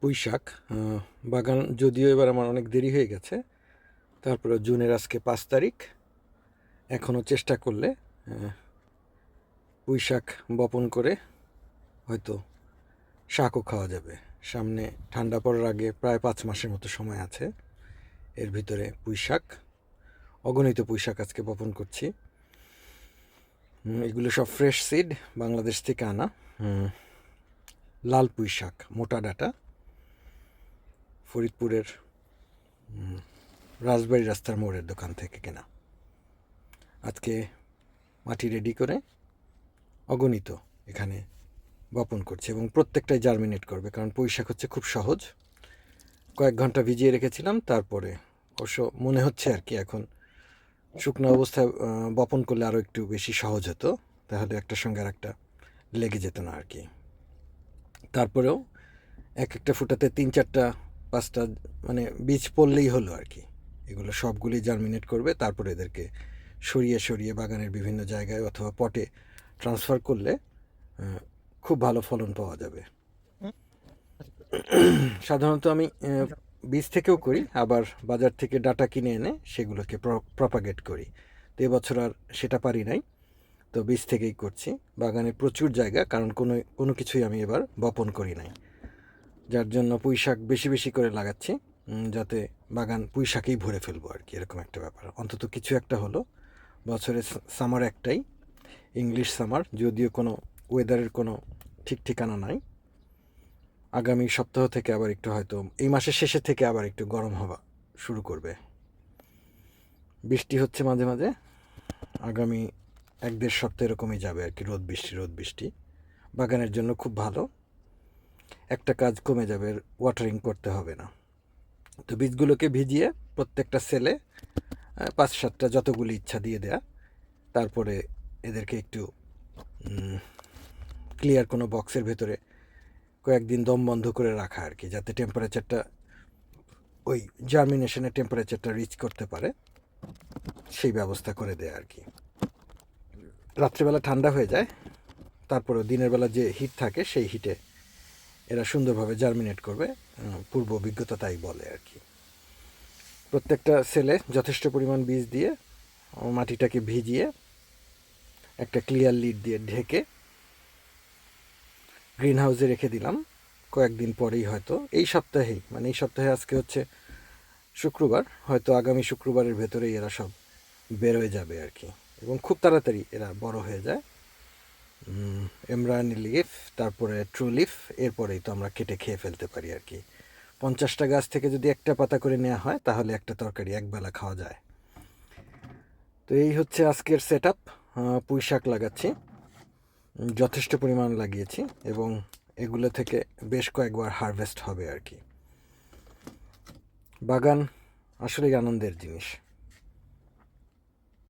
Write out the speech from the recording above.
পুঁই শাক বাগান যদিও এবার আমার অনেক দেরি হয়ে গেছে, তারপরে জুনের আজকে 5 তারিখ। এখনও চেষ্টা করলে পুঁই শাক বপন করে হয়তো শাকও খাওয়া যাবে। সামনে ঠান্ডা পড়ার আগে প্রায় 5 মাসের মতো সময় আছে। এর ভিতরে পুঁই শাক, অগণিত পুঁই শাক আজকে বপন করছি। এগুলো সব ফ্রেশ সিড, বাংলাদেশ থেকে আনা লাল পুঁই শাক, মোটা ডাটা, ফরিদপুরের রাজবাড়ি রাস্তার মোড়ের দোকান থেকে কেনা। আজকে মাটি রেডি করে অগণিত এখানে বপন করছে এবং প্রত্যেকটাই জার্মিনেট করবে, কারণ পুঁই শাক হচ্ছে খুব সহজ। কয়েক ঘন্টা ভিজিয়ে রেখেছিলাম, তারপরে অবশ্য মনে হচ্ছে আর কি এখন শুকনো অবস্থায় বপন করলে আরও একটু বেশি সহজ হতো, তাহলে একটার সঙ্গে আর একটা লেগে যেত না আর কি। তারপরেও এক একটা ফুটাতে 3-4-5টা মানে বীজ পড়লেই হলো আর কি। এগুলো সবগুলি জার্মিনেট করবে, তারপরে এদেরকে সরিয়ে সরিয়ে বাগানের বিভিন্ন জায়গায় অথবা পটে ট্রান্সফার করলে খুব ভালো ফলন পাওয়া যাবে। সাধারণত আমি বীজ থেকেও করি, আবার বাজার থেকে ডাটা কিনে এনে সেগুলোকে প্রপাগেট করি। তো এবছর আর সেটা পারি নাই, তো বীজ থেকেই করছি। বাগানে প্রচুর জায়গা, কারণ কোনো কিছুই আমি এবার বপন করি নাই, যার জন্য পুঁই শাক বেশি বেশি করে লাগাচ্ছি, যাতে বাগান পুঁই শাকেই ভরে ফেলবো আর কি, এরকম একটা ব্যাপার। অন্তত কিছু একটা হলো। বছরে সামার একটাই, ইংলিশ সামার, যদিও কোনো ওয়েদারের কোনো ঠিক ঠিকানা নাই। আগামী সপ্তাহ থেকে আবার একটু, হয়তো এই মাসের শেষে থেকে আবার একটু গরম হওয়া শুরু করবে। বৃষ্টি হচ্ছে মাঝে মাঝে, আগামী 1-1.5 সপ্তাহ এরকমই যাবে আর কি, রোদ বৃষ্টি। বাগানের জন্য খুব ভালো, একটা কাজ কমে যাবে, ওয়াটারিং করতে হবে না। তো বীজগুলোকে ভিজিয়ে প্রত্যেকটা সেলে 5-7টা যতগুলি ইচ্ছা দিয়ে দেয়া, তারপরে এদেরকে একটু ক্লিয়ার কোনো বক্সের ভেতরে কয়েকদিন দম বন্ধ করে রাখা আর কি, যাতে টেম্পারেচারটা, ওই জার্মিনেশনের টেম্পারেচারটা রিচ করতে পারে, সেই ব্যবস্থা করে দেয় আর কি। রাত্রিবেলা ঠান্ডা হয়ে যায়, তারপরে দিনের বেলা যে হিট থাকে সেই হিটে এরা সুন্দরভাবে জার্মিনেট করবে, পূর্ব অভিজ্ঞতা তাই বলে আর কি। প্রত্যেকটা সেলে যথেষ্ট পরিমাণ বীজ দিয়ে মাটিটাকে ভিজিয়ে একটা ক্লিয়ার লিড দিয়ে ঢেকে গ্রিন হাউসে রেখে দিলাম। কয়েকদিন পরেই হয়তো এই সপ্তাহে আজকে হচ্ছে শুক্রবার, হয়তো আগামী শুক্রবারের ভেতরেই এরা সব বেরোয় যাবে আর কি, এবং খুব তাড়াতাড়ি এরা বড় হয়ে যায়। এমরানি লিফ, তারপরে ট্রু লিফ, এরপরেই তো আমরা কেটে খেয়ে ফেলতে পারি আর কি। 50টা গাছ থেকে যদি একটা পাতা করে নেওয়া হয়, তাহলে একটা তরকারি একবেলা খাওয়া যায়। তো এই হচ্ছে আজকের সেট আপ। পুঁই শাক লাগাচ্ছি, যথেষ্ট পরিমাণ লাগিয়েছি, এবং এগুলো থেকে বেশ কয়েকবার হারভেস্ট হবে আর কি। বাগান আসলেই আনন্দের জিনিস।